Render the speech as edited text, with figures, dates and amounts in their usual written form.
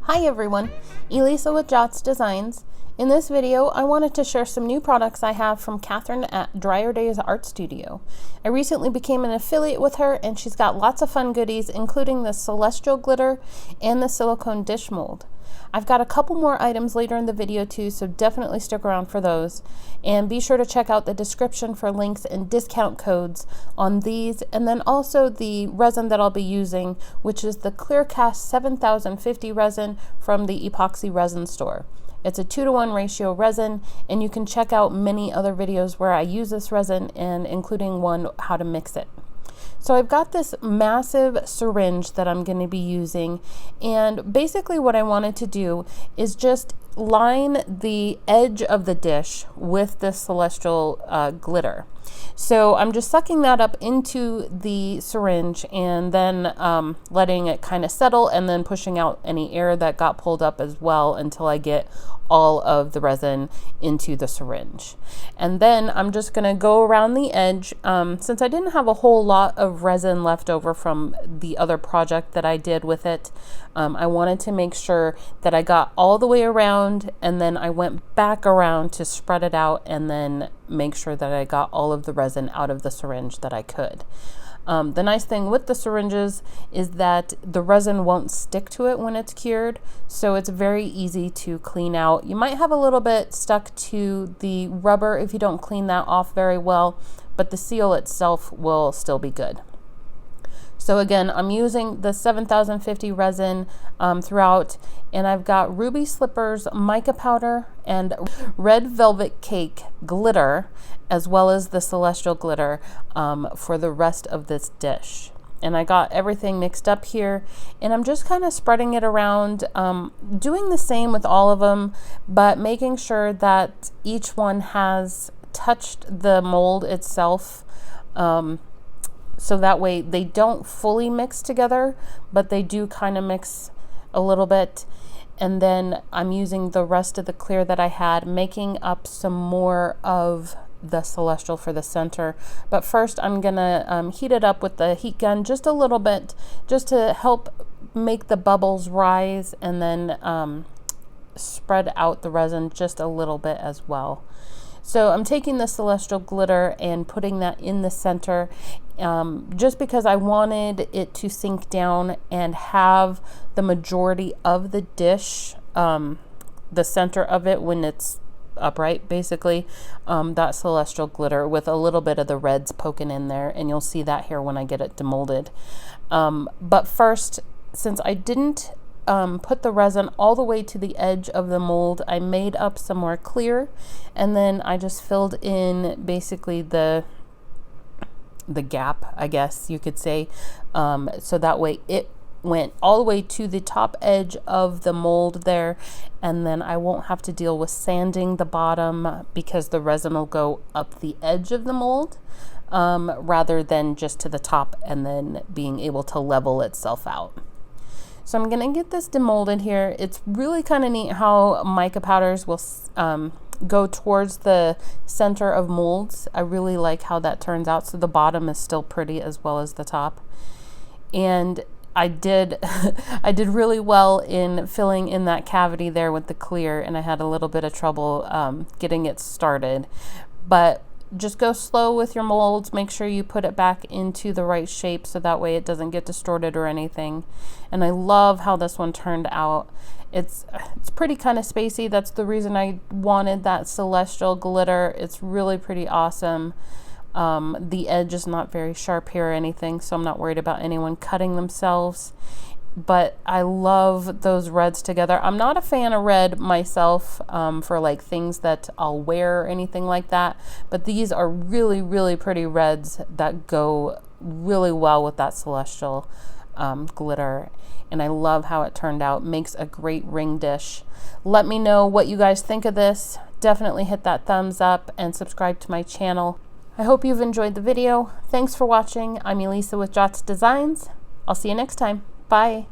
Hi everyone, Elisa with Jots Designs. In this video, I wanted to share some new products I have from Katharine at Dryer Days Art Studio. I recently became an affiliate with her and she's got lots of fun goodies, including the celestial glitter and the silicone dish mold. I've got a couple more items later in the video too, so definitely stick around for those. And be sure to check out the description for links and discount codes on these, and then also the resin that I'll be using, which is the Clearcast 7050 resin from the Epoxy Resin store. It's a 2-to-1 ratio resin, and you can check out many other videos where I use this resin, and including one how to mix it. So I've got this massive syringe that I'm going to be using, and basically what I wanted to do is just line the edge of the dish with this celestial glitter. So I'm just sucking that up into the syringe and then letting it kind of settle, and then pushing out any air that got pulled up as well until I get all of the resin into the syringe. And then I'm just going to go around the edge. Since I didn't have a whole lot of resin left over from the other project that I did with it, I wanted to make sure that I got all the way around, and then I went back around to spread it out and then make sure that I got all of the resin out of the syringe that I could. The nice thing with the syringes is that the resin won't stick to it when it's cured, so it's very easy to clean out. You might have a little bit stuck to the rubber if you don't clean that off very well, but the seal itself will still be good. So again, I'm using the 7050 resin throughout, and I've got Ruby Slippers mica powder and red velvet cake glitter, as well as the celestial glitter for the rest of this dish. And I got everything mixed up here, and I'm just kind of spreading it around, doing the same with all of them, but making sure that each one has touched the mold itself. So that way they don't fully mix together, but they do kind of mix a little bit. And then I'm using the rest of the clear that I had, making up some more of the celestial for the center. But first I'm gonna heat it up with the heat gun just a little bit, just to help make the bubbles rise, and then spread out the resin just a little bit as well. So I'm taking the celestial glitter and putting that in the center, just because I wanted it to sink down and have the majority of the dish, the center of it when it's upright, basically, that celestial glitter with a little bit of the reds poking in there, and you'll see that here when I get it demolded. But first, since I didn't put the resin all the way to the edge of the mold, I made up some more clear, and then I just filled in basically the gap, I guess you could say, so that way it went all the way to the top edge of the mold there, and then I won't have to deal with sanding the bottom because the resin will go up the edge of the mold, rather than just to the top and then being able to level itself out. So I'm gonna get this demolded here. It's really kind of neat how mica powders will go towards the center of molds. I really like how that turns out. So the bottom is still pretty as well as the top. And I did I did really well in filling in that cavity there with the clear, and I had a little bit of trouble getting it started. But just go slow with your molds. Make sure you put it back into the right shape so that way it doesn't get distorted or anything. And I love how this one turned out. It's pretty kind of spacey. That's the reason I wanted that celestial glitter. It's really pretty awesome. The edge is not very sharp here or anything, so I'm not worried about anyone cutting themselves. But I love those reds together. I'm not a fan of red myself for like things that I'll wear or anything like that, but these are really, really pretty reds that go really well with that celestial glitter. And I love how it turned out. Makes a great ring dish. Let me know what you guys think of this. Definitely hit that thumbs up and subscribe to my channel. I hope you've enjoyed the video. Thanks for watching. I'm Elisa with Jots Designs. I'll see you next time. Bye.